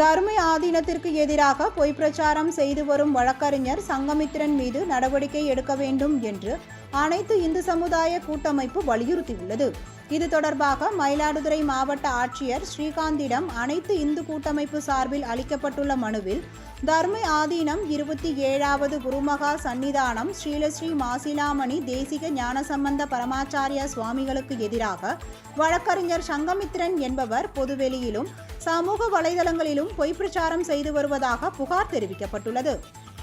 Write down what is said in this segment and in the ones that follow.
தர்ம ஆதீனத்திற்கு எதிராக பொய் பிரச்சாரம் செய்து வரும் வழக்கறிஞர் சங்கமித்திரன் மீது நடவடிக்கை எடுக்க வேண்டும் என்று அனைத்து இந்து சமுதாய கூட்டமைப்பு வலியுறுத்தியுள்ளது. இது தொடர்பாக மயிலாடுதுறை மாவட்ட ஆட்சியர் ஸ்ரீகாந்திடம் அனைத்து இந்து கூட்டமைப்பு சார்பில் அளிக்கப்பட்டுள்ள மனுவில் தர்ம ஆதீனம் 27வது குருமகா சன்னிதானம் ஸ்ரீலஸ்ரீ மாசிலாமணி தேசிக ஞானசம்பந்த பரமாச்சாரியா சுவாமிகளுக்கு எதிராக வழக்கறிஞர் சங்கமித்திரன் என்பவர் பொதுவெளியிலும் சமூக வலைதளங்களிலும் பொய் பிரச்சாரம் செய்து வருவதாக புகார் தெரிவிக்கப்பட்டுள்ளது.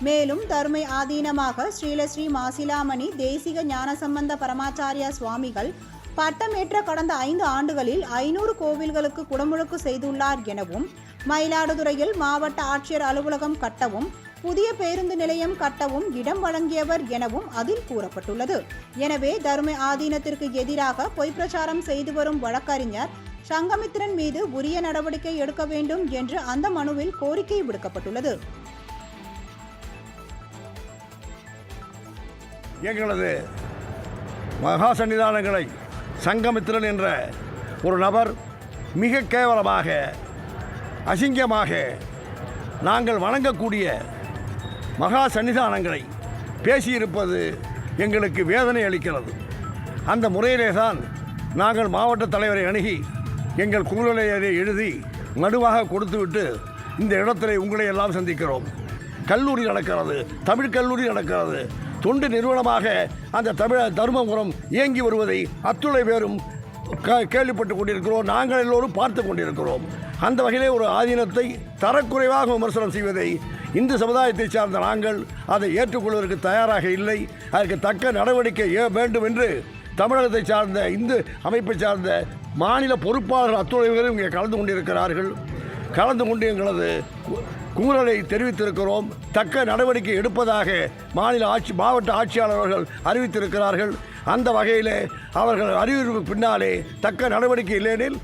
மேலும் தர்ம ஆதீனமாக ஸ்ரீலஸ்ரீ மாசிலாமணி தேசிக ஞானசம்பந்த பரமாச்சாரியா சுவாமிகள் பட்டமேற்ற கடந்த 5 ஆண்டுகளில் 500 கோவில்களுக்கு குடமுழுக்கு செய்துள்ளார் எனவும், மயிலாடுதுறையில் மாவட்ட ஆட்சியர் அலுவலகம் கட்டவும் புதிய பேருந்து நிலையம் கட்டவும் இடம் வழங்கியவர் எனவும் அதில் கூறப்பட்டுள்ளது. எனவே தர்ம ஆதீனத்திற்கு எதிராக பொய் பிரச்சாரம் செய்து வரும் வழக்கறிஞர் சங்கமித்திரன் மீது உரிய நடவடிக்கை எடுக்க வேண்டும் என்று அந்த மனுவில் கோரிக்கை விடுக்கப்பட்டுள்ளது. எங்களது மகா சன்னிதானங்களை சங்கமித்திரன் என்ற ஒரு நபர் மிக கேவலமாக, அசிங்கமாக நாங்கள் வணங்கக்கூடிய மகா சன்னிதானங்களை பேசியிருப்பது எங்களுக்கு வேதனை அளிக்கிறது. அந்த முறையிலே தான் நாங்கள் மாவட்ட தலைவரை அணுகி எங்கள் குரலை எழுதி மனுவாக கொடுத்துவிட்டு இந்த இடத்திலே உங்களை எல்லாம் சந்திக்கிறோம். கல்லூரி நடக்கிறது, தமிழ் கல்லூரி நடக்கிறது. தொண்டு நிறுவனமாக அந்த தருமபுரம் இயங்கி வருவதை அத்துணை பேரும் கேள்விப்பட்டு கொண்டிருக்கிறோம். நாங்கள் எல்லோரும் பார்த்து கொண்டிருக்கிறோம். அந்த வகையிலே ஒரு ஆதீனத்தை தரக்குறைவாக விமர்சனம் செய்வதை இந்து சமுதாயத்தை சார்ந்த நாங்கள் அதை ஏற்றுக்கொள்வதற்கு தயாராக இல்லை. அதற்கு தக்க நடவடிக்கை வேண்டும் என்று தமிழகத்தை சார்ந்த இந்து அமைப்பை சார்ந்த மாநில பொறுப்பாளர்கள் அத்துணை பேரும் இங்கே கலந்து கொண்டிருக்கிறார்கள். கலந்து கொண்டு எங்களது குமுறலை தெரிவித்திருக்கிறோம். தக்க நடவடிக்கை எடுப்பதாக மாவட்ட ஆட்சியாளர் அவர்கள் அறிவித்திருக்கிறார்கள். அந்த வகையில் அவர்கள் அறிவிப்பு பின்னாலே தக்க நடவடிக்கை இல்லையெனில்